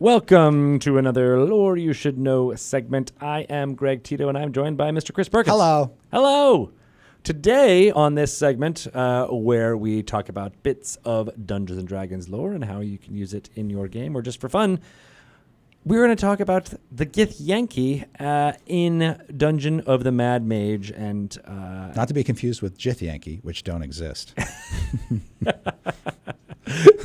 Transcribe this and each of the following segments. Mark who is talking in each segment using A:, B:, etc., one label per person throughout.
A: Welcome to another Lore You Should Know segment. I am Greg Tito, and I'm joined by Mr. Chris Perkins.
B: Hello.
A: Hello. Today on this segment, where we talk about bits of Dungeons & Dragons lore and how you can use it in your game or just for fun, we're going to talk about the Githyanki in Dungeon of the Mad Mage. And
B: not to be confused with Githyanki, which don't exist.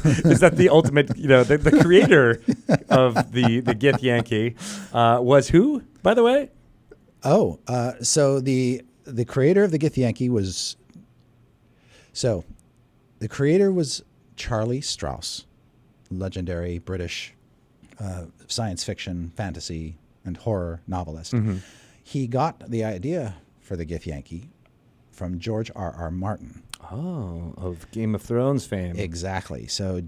A: Is that the ultimate, the creator of the Githyanki was who, by the way?
B: So the creator of the Githyanki was... So the creator was Charlie Strauss, legendary British science fiction, fantasy, and horror novelist. Mm-hmm. He got the idea for the Githyanki from George R.R. Martin.
A: Oh, of Game of Thrones fame.
B: Exactly. So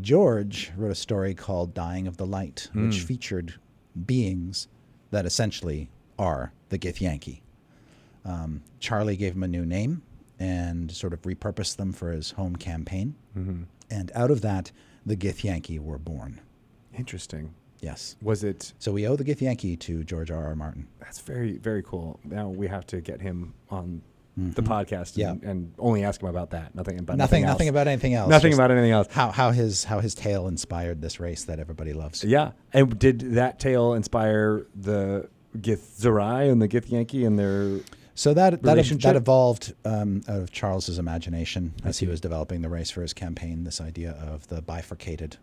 B: George wrote a story called Dying of the Light, which featured beings that essentially are the Githyanki. Charlie gave him a new name and sort of repurposed them for his home campaign. Mm-hmm. And out of that, the Githyanki were born.
A: Interesting.
B: Yes.
A: Was it?
B: So we owe the Githyanki to George R.R. Martin.
A: That's very, very cool. Now we have to get him on the podcast and only ask him about that. Nothing about anything else. Nothing about anything else.
B: How his tale inspired this race that everybody loves.
A: Yeah. And did that tale inspire the Githzerai and the Githyanki and their
B: that evolved out of Charles's imagination as he was developing the race for his campaign, this idea of the bifurcated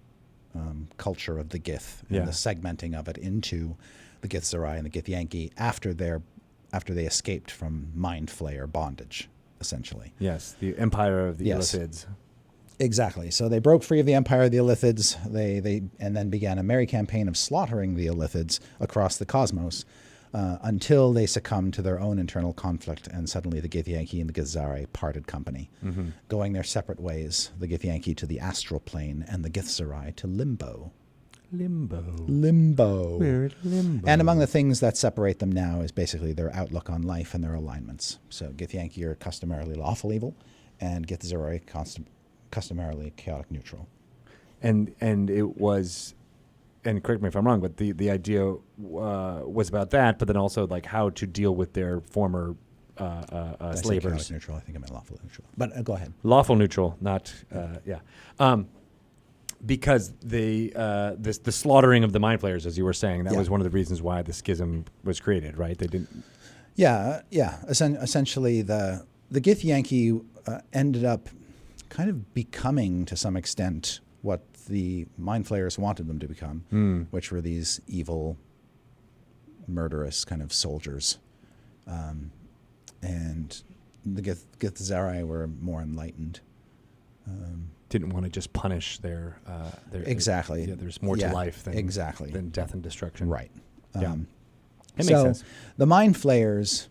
B: culture of the Gith and the segmenting of it into the Githzerai and the Githyanki after they escaped from Mind Flayer bondage, essentially.
A: Yes, the empire of the Illithids.
B: Exactly. So they broke free of the empire of the Illithids. They then began a merry campaign of slaughtering the Illithids across the cosmos until they succumbed to their own internal conflict, and suddenly the Githyanki and the Githzerai parted company, going their separate ways. The Githyanki to the astral plane, and the Githzerai to limbo. Limbo.
A: We're at limbo.
B: And among the things that separate them now is basically their outlook on life and their alignments. So Githyanki are customarily lawful evil, and Githzerai customarily chaotic neutral.
A: And it was, and correct me if I'm wrong, but the idea was about that, but then also like how to deal with their former slavers.
B: Chaotic neutral. I think I meant lawful neutral. But go ahead.
A: Lawful neutral, not because the slaughtering of the Mind Flayers, as you were saying, that was one of the reasons why the schism was created, right? They didn't.
B: Yeah. Essentially, the Githyanki ended up kind of becoming, to some extent, what the Mind Flayers wanted them to become, which were these evil, murderous kind of soldiers. And the Githzerai were more enlightened.
A: Didn't want to just punish their
B: exactly.
A: There's more to life than death and destruction.
B: Right.
A: It makes sense.
B: The Mind Flayers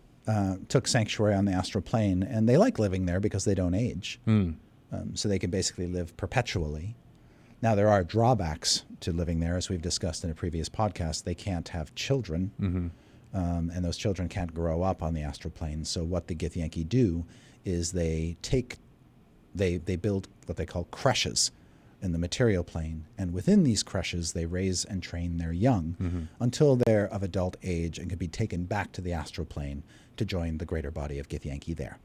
B: took sanctuary on the astral plane, and they like living there because they don't age. So they can basically live perpetually. Now, there are drawbacks to living there, as we've discussed in a previous podcast. They can't have children, and those children can't grow up on the astral plane. So what the Githyanki do is they build what they call creches in the material plane, and within these creches they raise and train their young until they're of adult age and can be taken back to the astral plane to join the greater body of Githyanki there.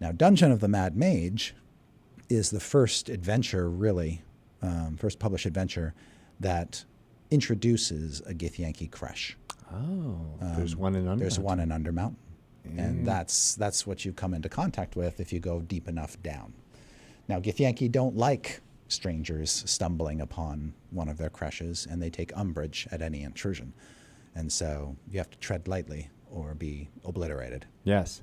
B: Now, Dungeon of the Mad Mage is the first adventure, first published adventure that introduces a Githyanki creche.
A: There's one in Undermountain.
B: There's one in Undermountain. And that's what you come into contact with if you go deep enough down. Now, Githyanki don't like strangers stumbling upon one of their creches, and they take umbrage at any intrusion. And so you have to tread lightly or be obliterated.
A: Yes.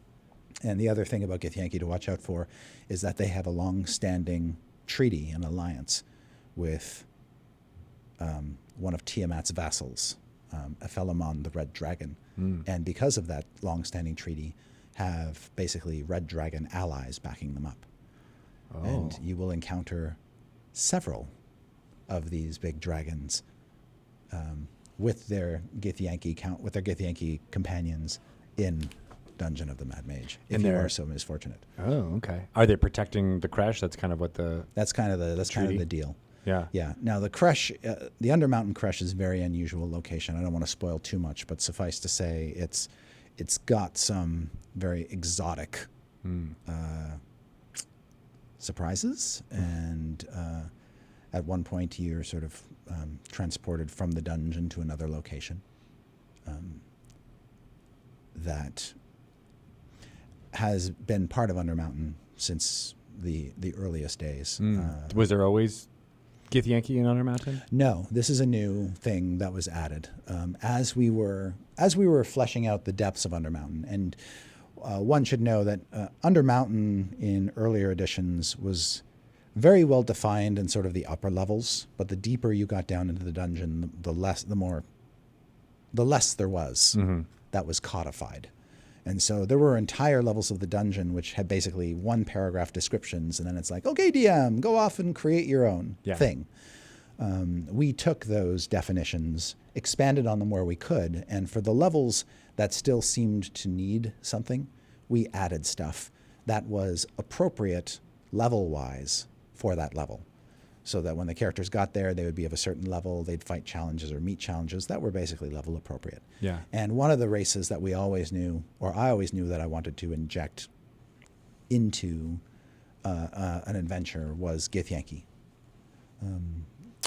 B: And the other thing about Githyanki to watch out for is that they have a long-standing treaty and alliance with one of Tiamat's vassals, Upbringing, the Red Dragon. And because of that long-standing treaty, have basically Red Dragon allies backing them up. And you will encounter several of these big dragons with their Githyanki companions in Dungeon of the Mad Mage, if you are so misfortunate.
A: Oh, okay. Are they protecting the creche? That's kind of what the
B: that's kind of the deal.
A: Yeah.
B: Yeah. Now the Creche, the Undermountain Creche is a very unusual location. I don't want to spoil too much, but suffice to say, it's got some very exotic surprises, and at one point you're sort of transported from the dungeon to another location that has been part of Undermountain since the earliest days.
A: Was there always Githyanki and Undermountain?
B: No, this is a new thing that was added as we were fleshing out the depths of Undermountain. And one should know that Undermountain in earlier editions was very well defined in sort of the upper levels, but the deeper you got down into the dungeon, the less there was that was codified. And so there were entire levels of the dungeon which had basically one paragraph descriptions, and then it's like, okay, DM, go off and create your own thing. We took those definitions, expanded on them where we could, and for the levels that still seemed to need something, we added stuff that was appropriate level-wise for that level. So that when the characters got there, they would be of a certain level, they'd fight challenges or meet challenges that were basically level appropriate.
A: Yeah.
B: And one of the races that we always knew, or I always knew that I wanted to inject into an adventure was Githyanki.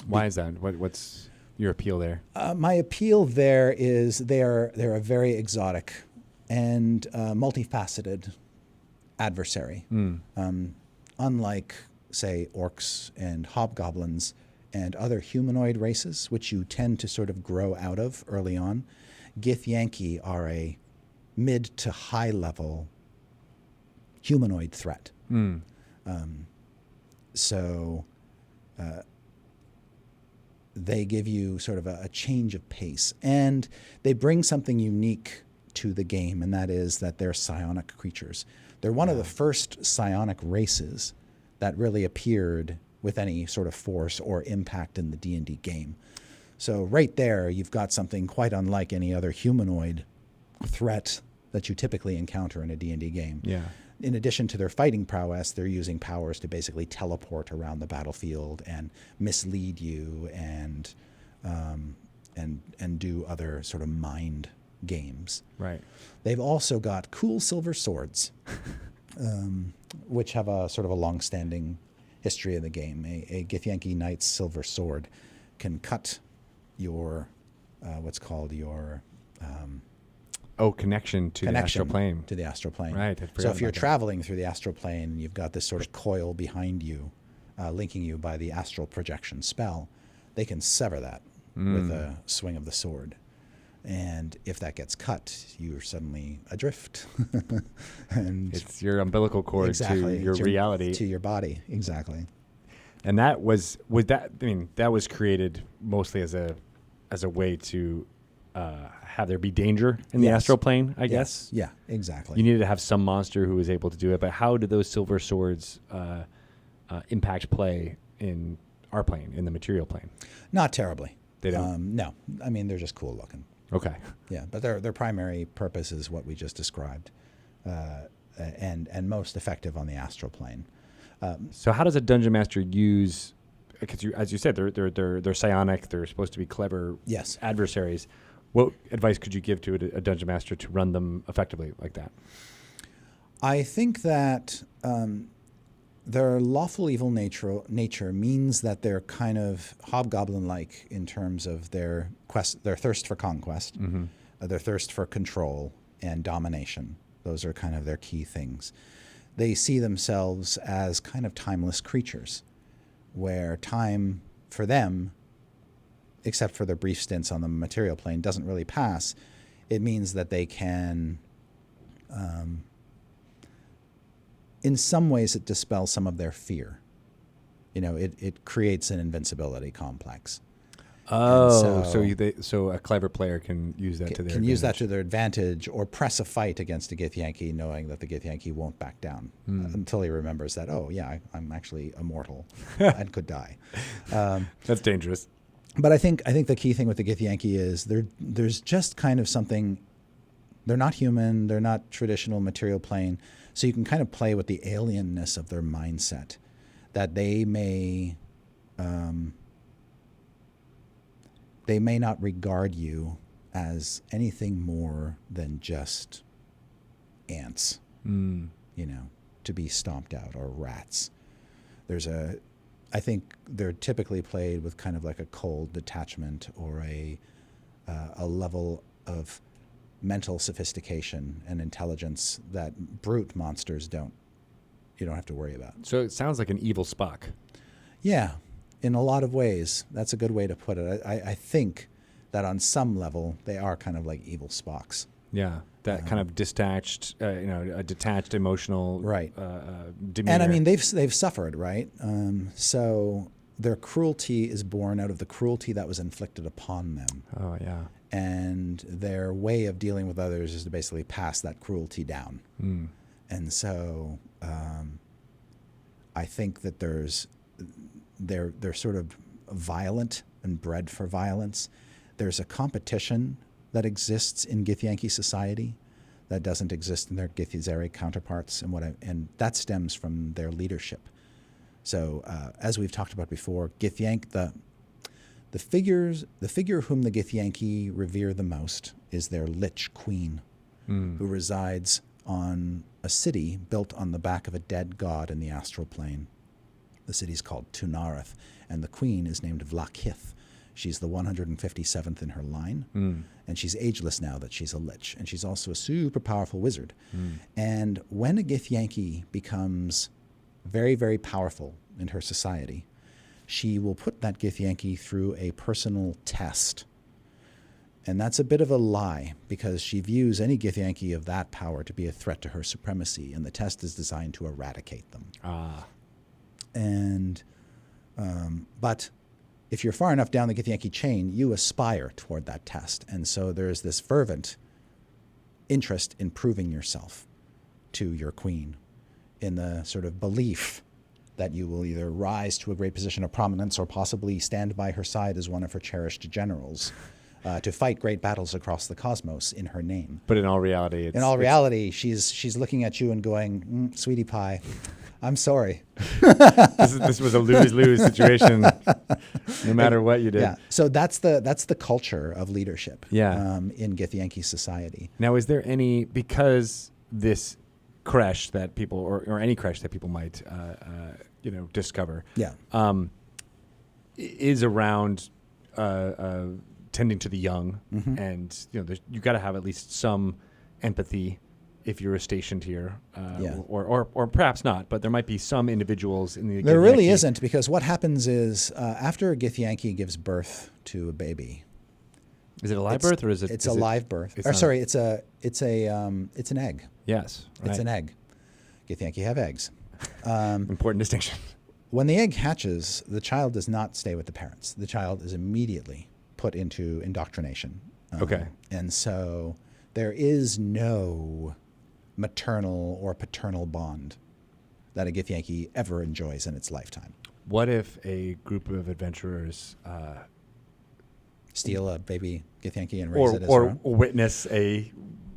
A: Why is that? What's your appeal there?
B: My appeal there is they're a very exotic and multifaceted adversary. Unlike, say, orcs and hobgoblins and other humanoid races, which you tend to sort of grow out of early on, Githyanki are a mid to high level humanoid threat. So they give you sort of a change of pace, and they bring something unique to the game, and that is that they're psionic creatures. They're one of the first psionic races that really appeared with any sort of force or impact in the D&D game. So right there, you've got something quite unlike any other humanoid threat that you typically encounter in a D&D game.
A: Yeah.
B: In addition to their fighting prowess, they're using powers to basically teleport around the battlefield and mislead you and do other sort of mind games.
A: Right.
B: They've also got cool silver swords, which have a sort of a long-standing history of the game. A Githyanki Knight's silver sword can cut your what's called your
A: connection to the astral plane.
B: To the astral plane.
A: Right.
B: So if you're traveling through the astral plane, you've got this sort of coil behind you, linking you by the astral projection spell. They can sever that with a swing of the sword. And if that gets cut, you're suddenly adrift. And
A: it's your umbilical cord to your reality.
B: To your body, exactly.
A: And that was created mostly as a way to have there be danger in the astral plane, I guess.
B: Yeah, exactly.
A: You needed to have some monster who was able to do it. But how did those silver swords impact play in our plane, in the material plane?
B: Not terribly.
A: They don't?
B: No. I mean, they're just cool looking.
A: Okay.
B: Yeah, but their primary purpose is what we just described, and most effective on the astral plane.
A: So how does a dungeon master use? Because as you said, they're psionic. They're supposed to be clever adversaries. What advice could you give to a dungeon master to run them effectively like that?
B: I think that their lawful evil nature means that they're kind of hobgoblin-like in terms of their thirst for conquest, their thirst for control and domination. Those are kind of their key things. They see themselves as kind of timeless creatures, where time for them, except for their brief stints on the material plane, doesn't really pass. It means that they can... in some ways, it dispels some of their fear. You know, it creates an invincibility complex.
A: Oh, so a clever player can use that to their advantage.
B: Use that to their advantage, or press a fight against a Githyanki, knowing that the Githyanki won't back down until he remembers that, I'm actually immortal and could die.
A: That's dangerous.
B: But I think the key thing with the Githyanki is there's just kind of something. They're not human. They're not traditional material plane. So you can kind of play with the alienness of their mindset, that they may they may not regard you as anything more than just ants, to be stomped out, or rats. I think they're typically played with kind of like a cold detachment, or a level of mental sophistication and intelligence that brute monsters you don't have to worry about.
A: So it sounds like an evil Spock.
B: Yeah, in a lot of ways. That's a good way to put it. I think that on some level they are kind of like evil Spocks.
A: Yeah, that kind of detached, a detached emotional
B: right.
A: Demeanor.
B: And I mean, they've suffered, right? So their cruelty is born out of the cruelty that was inflicted upon them.
A: Oh, yeah.
B: And their way of dealing with others is to basically pass that cruelty down.
A: Mm.
B: And so I think that they're sort of violent and bred for violence. There's a competition that exists in Githyanki society that doesn't exist in their Githzerai counterparts, and that stems from their leadership. So as we've talked about before, Githyank, the figure whom the Githyanki revere the most is their Lich Queen, who resides on a city built on the back of a dead god in the astral plane. The city's called Tunarath, and the queen is named Vlakith. She's the 157th in her line, and she's ageless now that she's a lich, and she's also a super powerful wizard. And when a Githyanki becomes very, very powerful in her society, she will put that Githyanki through a personal test. And that's a bit of a lie, because she views any Githyanki of that power to be a threat to her supremacy, and the test is designed to eradicate them. And but if you're far enough down the Githyanki chain, you aspire toward that test. And so there's this fervent interest in proving yourself to your queen, in the sort of belief that you will either rise to a great position of prominence or possibly stand by her side as one of her cherished generals to fight great battles across the cosmos in her name.
A: But in all reality,
B: she's looking at you and going, sweetie pie, I'm sorry.
A: This was a lose-lose situation, no matter what you did.
B: Yeah. So that's the culture of leadership.
A: Yeah.
B: In Githyanki society.
A: Now, is there any, because this creche that people, or any creche that people might, discover, is around tending to the young, and you got to have at least some empathy if you're stationed here, or perhaps not, but there might be some individuals in the
B: There really isn't, because what happens is after a Githyanki gives birth to a baby.
A: Is it a live birth, or is it?
B: It's a live birth. It's an egg.
A: Yes, right.
B: It's an egg. Githyanki have eggs.
A: Important distinction.
B: When the egg hatches, the child does not stay with the parents. The child is immediately put into indoctrination.
A: Okay.
B: And so there is no maternal or paternal bond that a Githyanki ever enjoys in its lifetime.
A: What if a group of adventurers
B: steal a baby Githyanki and raise it as
A: or
B: their own?
A: witness an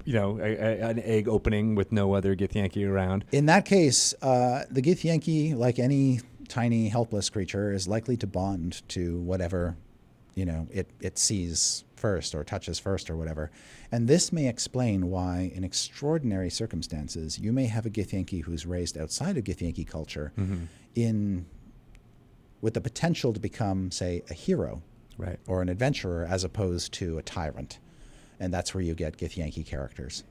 A: egg opening with no other Githyanki around?
B: In that case, the Githyanki, like any tiny helpless creature, is likely to bond to whatever it sees first or touches first or whatever. And this may explain why, in extraordinary circumstances, you may have a Githyanki who's raised outside of Githyanki culture with the potential to become, say, a hero,
A: right,
B: or an adventurer, as opposed to a tyrant. And that's where you get Githyanki characters.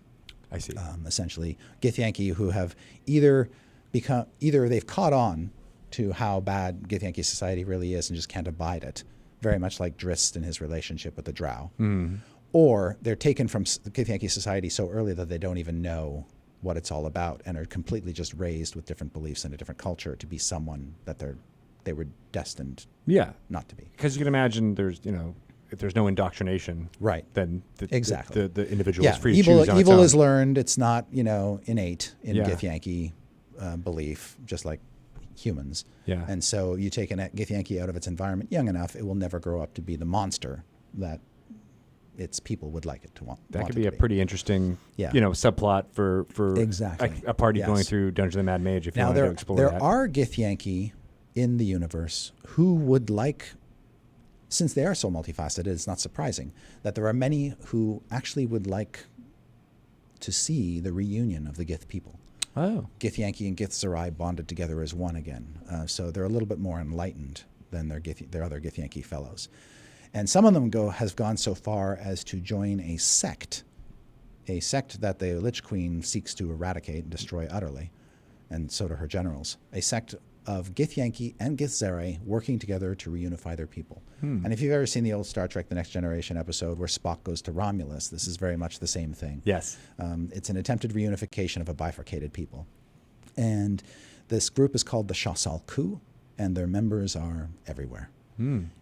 A: I see.
B: Essentially, Githyanki who have either they've caught on to how bad Githyanki society really is and just can't abide it, very much like Drist in his relationship with the Drow. Or they're taken from Githyanki society so early that they don't even know what it's all about, and are completely just raised with different beliefs and a different culture to be someone that they were destined not to be.
A: Because you can imagine there's, if there's no indoctrination,
B: right,
A: then
B: exactly
A: the individual is free to
B: evil,
A: choose on
B: evil
A: its own.
B: is learned. It's not, innate in Githyanki belief, just like humans.
A: Yeah.
B: And so you take a Githyanki out of its environment young enough, it will never grow up to be the monster that its people would like it to want.
A: That could be a pretty interesting, subplot for
B: exactly
A: a party going through Dungeons and Mad Mage if you want to explore that.
B: There are Githyanki in the universe who would like, since they are so multifaceted, it's not surprising that there are many who actually would like to see the reunion of the Gith people.
A: Oh.
B: Githyanki and Githzerai bonded together as one again. So they're a little bit more enlightened than their other Githyanki fellows. And some of them have gone so far as to join a sect that the Lich Queen seeks to eradicate and destroy utterly, and so do her generals. A sect of Githyanki and Githzerai working together to reunify their people. And if you've ever seen the old Star Trek The Next Generation episode where Spock goes to Romulus, this is very much the same thing.
A: Yes.
B: It's an attempted reunification of a bifurcated people. And this group is called the Sha'sal Khou, and their members are everywhere,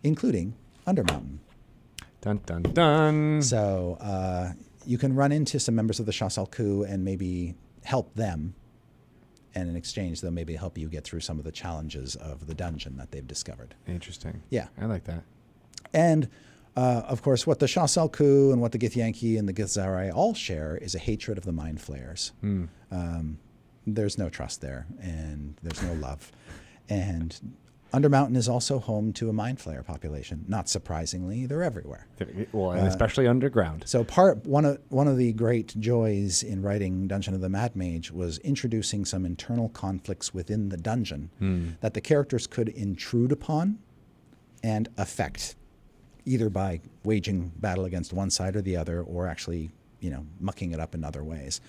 B: including Undermountain.
A: Dun, dun, dun.
B: So you can run into some members of the Sha'sal Khou and maybe help them. And in exchange, they'll maybe help you get through some of the challenges of the dungeon that they've discovered.
A: Interesting.
B: Yeah.
A: I like that.
B: And, of course, what the Sha'sal Khou and what the Githyanki and the Githzerai all share is a hatred of the Mind Flayers. There's no trust there, and there's no love. And Undermountain is also home to a Mind Flayer population. Not surprisingly, they're everywhere.
A: Well, and especially underground.
B: So one of the great joys in writing Dungeon of the Mad Mage was introducing some internal conflicts within the dungeon that the characters could intrude upon and affect, either by waging battle against one side or the other, or actually, mucking it up in other ways.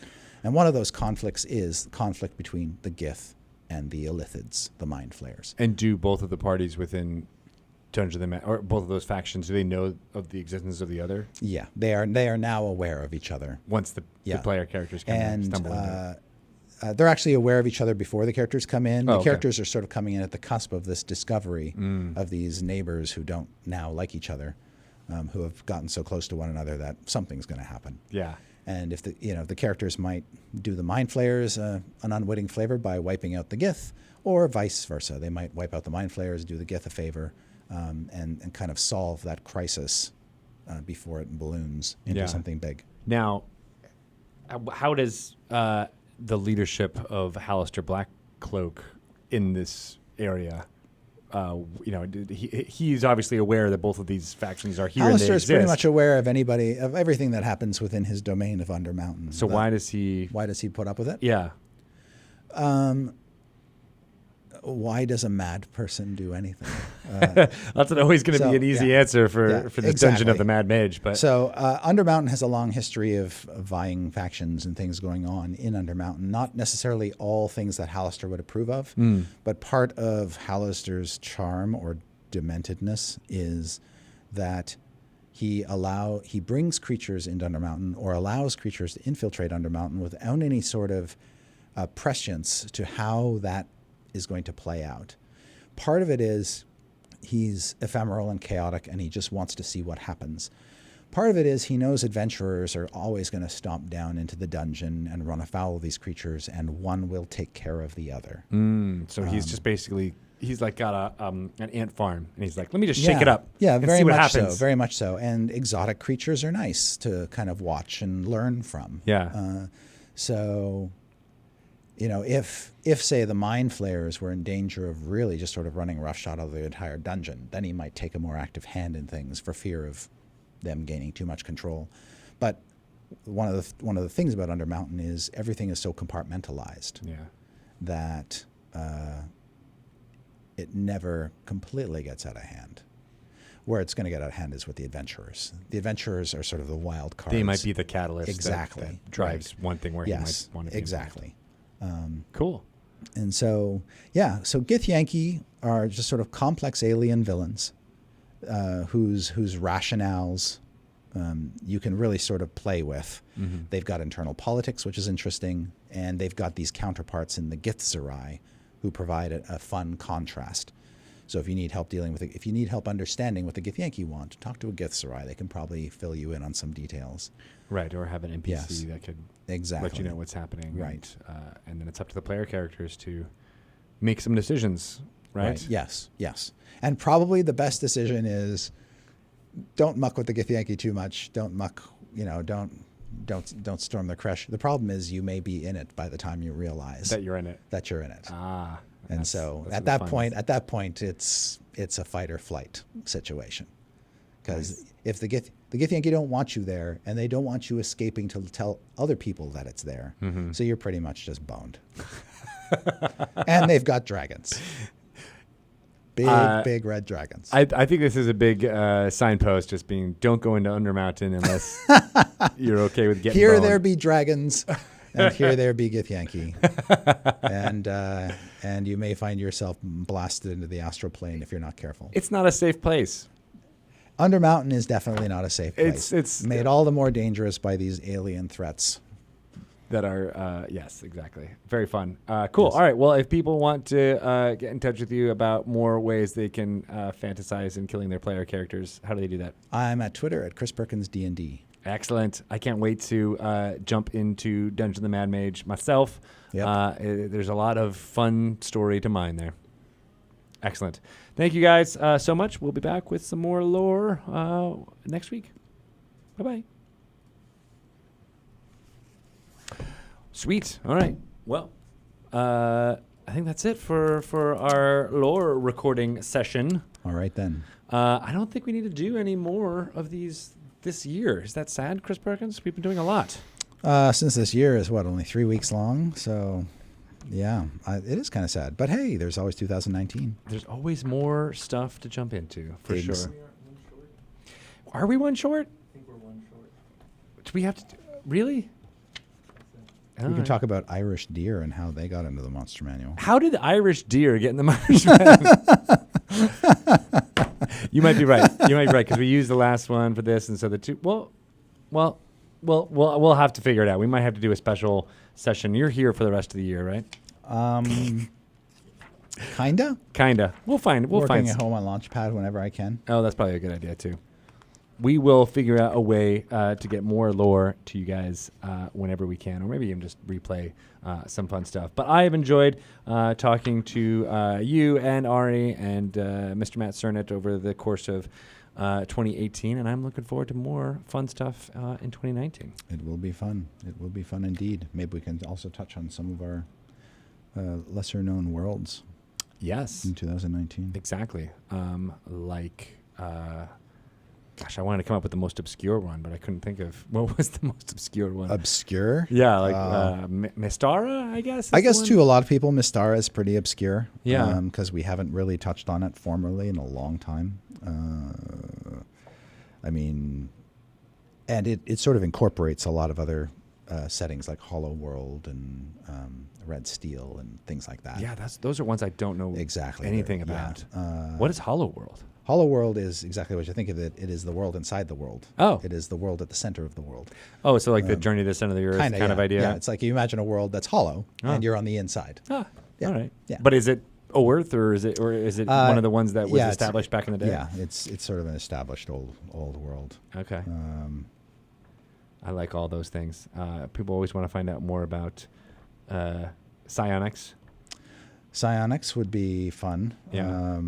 B: And one of those conflicts is the conflict between the Gith and the Illithids, the Mind Flayers.
A: And do both of the parties within Dungeon of the Mad, or both of those factions, do they know of the existence of the other?
B: Yeah, they are now aware of each other.
A: Once the player characters kind of stumble into it.
B: They're actually aware of each other before the characters come in. The
A: okay.
B: characters are sort of coming in at the cusp of this discovery of these neighbors who don't now like each other, who have gotten so close to one another that something's going to happen.
A: Yeah.
B: And if the characters might do the Mind Flayers an unwitting favor by wiping out the Gith, or vice versa. They might wipe out the Mind Flayers, do the Gith a favor, and kind of solve that crisis before it balloons into something big. Now,
A: how does the leadership of Halaster Blackcloak in this area? He's obviously aware that both of these factions are here.
B: Halaster is pretty much aware of everything that happens within his domain of Undermountain.
A: So why does he
B: put up with it?
A: Yeah.
B: Why does a mad person do anything?
A: That's not always going to be an easy answer for the Dungeon of the Mad Mage. But
B: so Undermountain has a long history of vying factions and things going on in Undermountain. Not necessarily all things that Halaster would approve of, but part of Halaster's charm or dementedness is that he brings creatures into Undermountain, or allows creatures to infiltrate Undermountain without any sort of prescience to how that is going to play out. Part of it is he's ephemeral and chaotic, and he just wants to see what happens. Part of it is he knows adventurers are always going to stomp down into the dungeon and run afoul of these creatures, and one will take care of the other.
A: So he's just basically, he's like got an ant farm, and he's like, let me just shake it up.
B: Yeah,
A: and
B: very
A: see what
B: much
A: happens.
B: so. Very much so. And exotic creatures are nice to kind of watch and learn from.
A: Yeah.
B: So, if say the Mind Flayers were in danger of really just sort of running roughshod of the entire dungeon, then he might take a more active hand in things for fear of them gaining too much control. But one of the things about Undermountain is everything is so compartmentalized that it never completely gets out of hand. Where it's going to get out of hand is with the adventurers. The adventurers are sort of the wild cards.
A: They might be the catalyst that drives one thing where he might want to be
B: exactly.
A: Cool.
B: And so Githyanki are just sort of complex alien villains whose rationales you can really sort of play with. They've got internal politics, which is interesting, and they've got these counterparts in the Githzerai who provide a fun contrast. So if you need help if you need help understanding what the Githyanki want, talk to a Githzerai. They can probably fill you in on some details.
A: Right, or have an NPC that could let you know what's happening.
B: Right.
A: And then it's up to the player characters to make some decisions, right?
B: Yes. And probably the best decision is don't muck with the Githyanki too much. Don't muck, don't storm the Creche. The problem is you may be in it by the time you realize
A: that you're in it.
B: That you're in it.
A: Ah,
B: And so
A: that's
B: at
A: the
B: that point, it's a fight or flight situation. Because if the Githyanki don't want you there, and they don't want you escaping to tell other people that it's there, so you're pretty much just boned. And they've got dragons. Big red dragons.
A: I think this is a big signpost, just being, don't go into Undermountain unless you're okay with getting
B: Here
A: boned.
B: there be dragons, and here there be Githyanki. And you may find yourself blasted into the astral plane if you're not careful.
A: It's not a safe place.
B: Undermountain is definitely not a safe place.
A: It's
B: made all the more dangerous by these alien threats.
A: That are, yes, exactly. Very fun. Cool.
B: Yes.
A: All right. Well, if people want to get in touch with you about more ways they can fantasize in killing their player characters, how do they do that?
B: I'm at Twitter at Chris Perkins D&D.
A: Excellent. I can't wait to jump into Dungeon the Mad Mage myself.
B: Yep.
A: There's a lot of fun story to mine there. Excellent. Thank you guys so much. We'll be back with some more lore next week. Bye-bye. Sweet. All right. Well, I think that's it for our lore recording session.
B: All right, then.
A: I don't think we need to do any more of these this year. Is that sad, Chris Perkins? We've been doing a lot.
B: Since this year is, only 3 weeks long? So, yeah, it is kind of sad. But, hey, there's always 2019.
A: There's always more stuff to jump into, for
B: Pigs.
A: sure. Are we one short?
C: I think we're one short.
A: Do we have to really?
B: We can talk about Irish deer and how they got into the monster manual.
A: How did the Irish deer get in the monster manual? You might be right. You might be right, because we used the last one for this, and so the two. Well, we'll have to figure it out. We might have to do a special session. You're here for the rest of the year, right?
B: Kinda.
A: We'll find.
B: Working at home on Launchpad whenever I can.
A: Oh, that's probably a good idea too. We will figure out a way to get more lore to you guys whenever we can, or maybe even just replay some fun stuff. But I have enjoyed talking to you and Ari and Mr. Matt Cernett over the course of 2018, and I'm looking forward to more fun stuff in 2019.
B: It will be fun. It will be fun indeed. Maybe we can also touch on some of our lesser-known worlds.
A: Yes.
B: In 2019.
A: Exactly. Gosh, I wanted to come up with the most obscure one, but I couldn't think of what was the most obscure one.
B: Obscure?
A: Yeah, like Mystara, I guess.
B: I guess to a lot of people, Mystara is pretty obscure.
A: Yeah.
B: Because we haven't really touched on it formally in a long time. And it sort of incorporates a lot of other settings like Hollow World and Red Steel and things like that.
A: Yeah, those are ones I don't know
B: exactly
A: anything about. What is Hollow World?
B: Hollow World is exactly what you think of it. It is the world inside the world.
A: Oh.
B: It is the world at the center of the world.
A: Oh, so like the Journey to the Center of the Earth kind of idea?
B: Yeah, it's like you imagine a world that's hollow and you're on the inside.
A: Ah,
B: Yeah.
A: all right.
B: Yeah.
A: But is it Earth or is it one of the ones that was established back in the day?
B: Yeah, it's sort of an established old world.
A: Okay. I like all those things. People always want to find out more about psionics.
B: Psionics would be fun.
A: Yeah.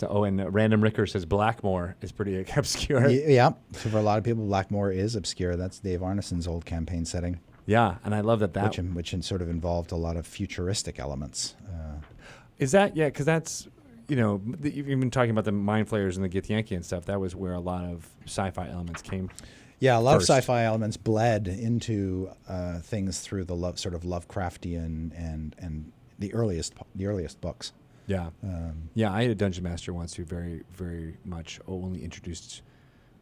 A: And Random Ricker says Blackmore is pretty obscure.
B: Yeah. So for a lot of people, Blackmore is obscure. That's Dave Arneson's old campaign setting.
A: Yeah, and I love that
B: which sort of involved a lot of futuristic elements.
A: Is that because that's you've been talking about the Mind Flayers and the Githyanki and stuff. That was where a lot of sci-fi elements came.
B: Yeah, a lot of sci-fi elements bled into things through the sort of Lovecraftian and the earliest books.
A: Yeah. I had a dungeon master once who very, very much only introduced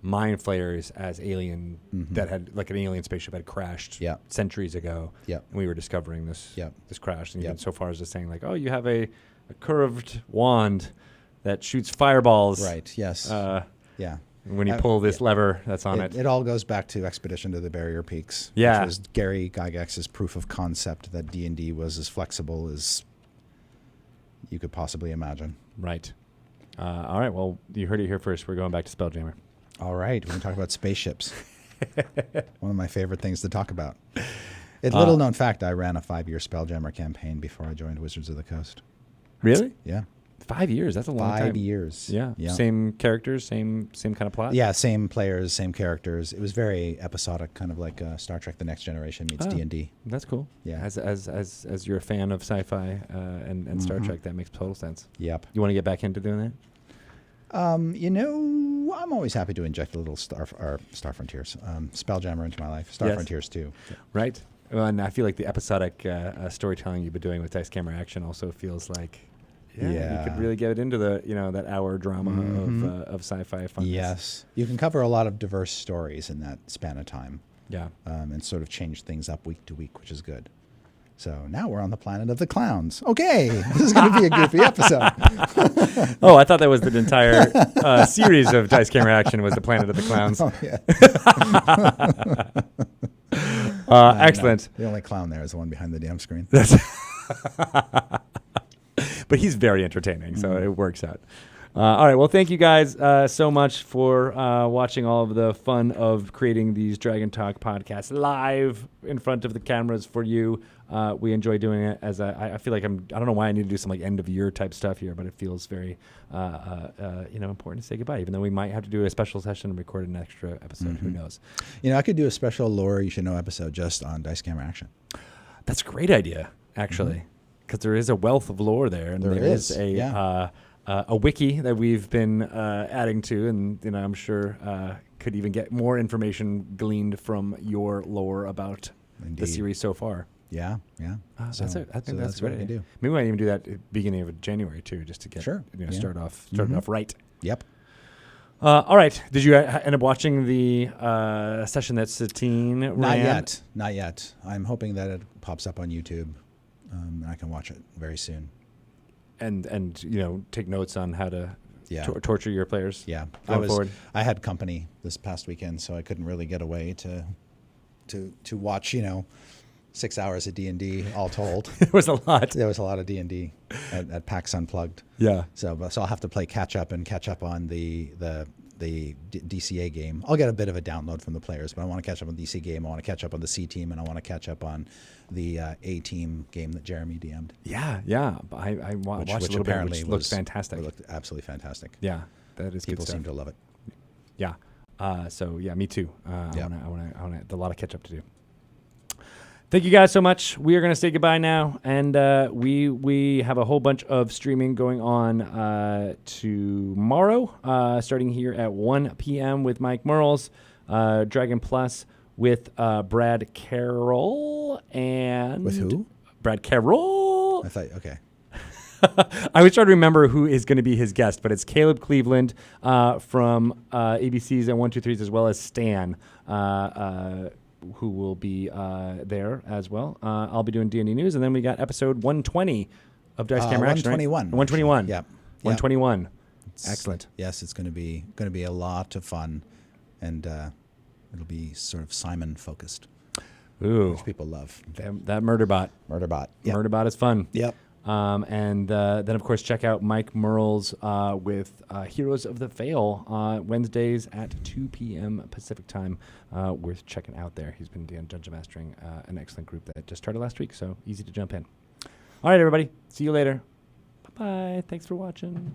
A: Mind Flayers as alien that had like an alien spaceship had crashed centuries ago. Yeah. And we were discovering this crash. And even so far as just saying like, oh, you have a curved wand that shoots fireballs.
B: Right, yes. Yeah.
A: And when you pull this lever that's on it.
B: It all goes back to Expedition to the Barrier Peaks.
A: Yeah.
B: Which was Gary Gygax's proof of concept that D&D was as flexible as you could possibly imagine.
A: Right. All right. Well, you heard it here first. We're going back to Spelljammer.
B: All right. We're going to talk about spaceships. One of my favorite things to talk about. Little known fact, I ran a 5-year Spelljammer campaign before I joined Wizards of the Coast.
A: Really?
B: Yeah.
A: 5 years. That's a long time.
B: 5 years.
A: Yeah.
B: Yeah.
A: Same characters, same kind of plot.
B: Yeah, same players, same characters. It was very episodic, kind of like Star Trek: The Next Generation meets D&D.
A: That's cool.
B: Yeah.
A: As you're a fan of sci-fi and Star Trek, that makes total sense.
B: Yep.
A: You want to get back into doing that?
B: I'm always happy to inject a little Star Frontiers, Spelljammer into my life. Star Frontiers too.
A: Right. Well, and I feel like the episodic storytelling you've been doing with Dice Camera Action also feels like, you could really get into the that hour drama of sci-fi funness.
B: Yes, you can cover a lot of diverse stories in that span of time.
A: Yeah.
B: And sort of change things up week to week, which is good. So now we're on the planet of the clowns. Okay, this is going to be a goofy episode.
A: Oh, I thought that was the entire series of Dice Camera Action was the Planet of the Clowns.
B: Oh, yeah.
A: Excellent.
B: The only clown there is the one behind the damn screen.
A: But he's very entertaining, so it works out. All right. Well, thank you guys so much for watching all of the fun of creating these Dragon Talk podcasts live in front of the cameras for you. We enjoy doing it as I feel like I don't know why I need to do some like end of year type stuff here, but it feels very important to say goodbye, even though we might have to do a special session and record an extra episode. Who knows?
B: I could do a special lore you should know episode just on Dice Camera Action.
A: That's a great idea, actually, because there is a wealth of lore there, and there is a wiki that we've been adding to, and I'm sure could even get more information gleaned from your lore about the series so far.
B: Yeah.
A: That's it. I think that's
B: what
A: great.
B: we do.
A: Maybe we might even do that at the beginning of January too, just to get start off right.
B: Yep.
A: All right. Did you end up watching the session that Satine ran?
B: Not yet. I'm hoping that it pops up on YouTube. I can watch it very soon.
A: And take notes on how to torture your players.
B: Yeah,
A: going forward.
B: I had company this past weekend, so I couldn't really get away to watch 6 hours of D&D all told.
A: It was a lot.
B: There was a lot of D&D at PAX Unplugged.
A: Yeah.
B: So I'll have to play catch up on the DCA game. I'll get a bit of a download from the players, but I want to catch up on the DC game. I want to catch up on the C team, and I want to catch up on the A team game that Jeremy DM'd.
A: Yeah. I watched a little bit, which looks fantastic.
B: It looked absolutely fantastic.
A: Yeah, that is
B: People
A: good stuff.
B: seem to love it.
A: Yeah. Me too. I want a lot of catch up to do. Thank you guys so much. We are going to say goodbye now, and we have a whole bunch of streaming going on tomorrow, starting here at 1 p.m. with Mike Merles, Dragon Plus with Brad Carroll and
B: with who?
A: Brad Carroll.
B: I thought okay.
A: I was trying to remember who is going to be his guest, but it's Caleb Cleveland from ABC's and 123s, as well as Stan. Who will be there as well. I'll be doing D&D news, and then we got episode 120 of Dice Camera Action.
B: 121.
A: Right? 121.
B: Yep.
A: 121. Excellent.
B: Yes, it's going to be a lot of fun, and it'll be sort of Simon focused, which people love.
A: That Murderbot.
B: Murderbot. Yep.
A: Murderbot is fun.
B: Yep.
A: And then, of course, check out Mike Merles with Heroes of the Veil Wednesdays at 2 p.m. Pacific time. Worth checking out there. He's been Dungeon Mastering an excellent group that just started last week, so easy to jump in. All right, everybody. See you later. Bye-bye. Thanks for watching.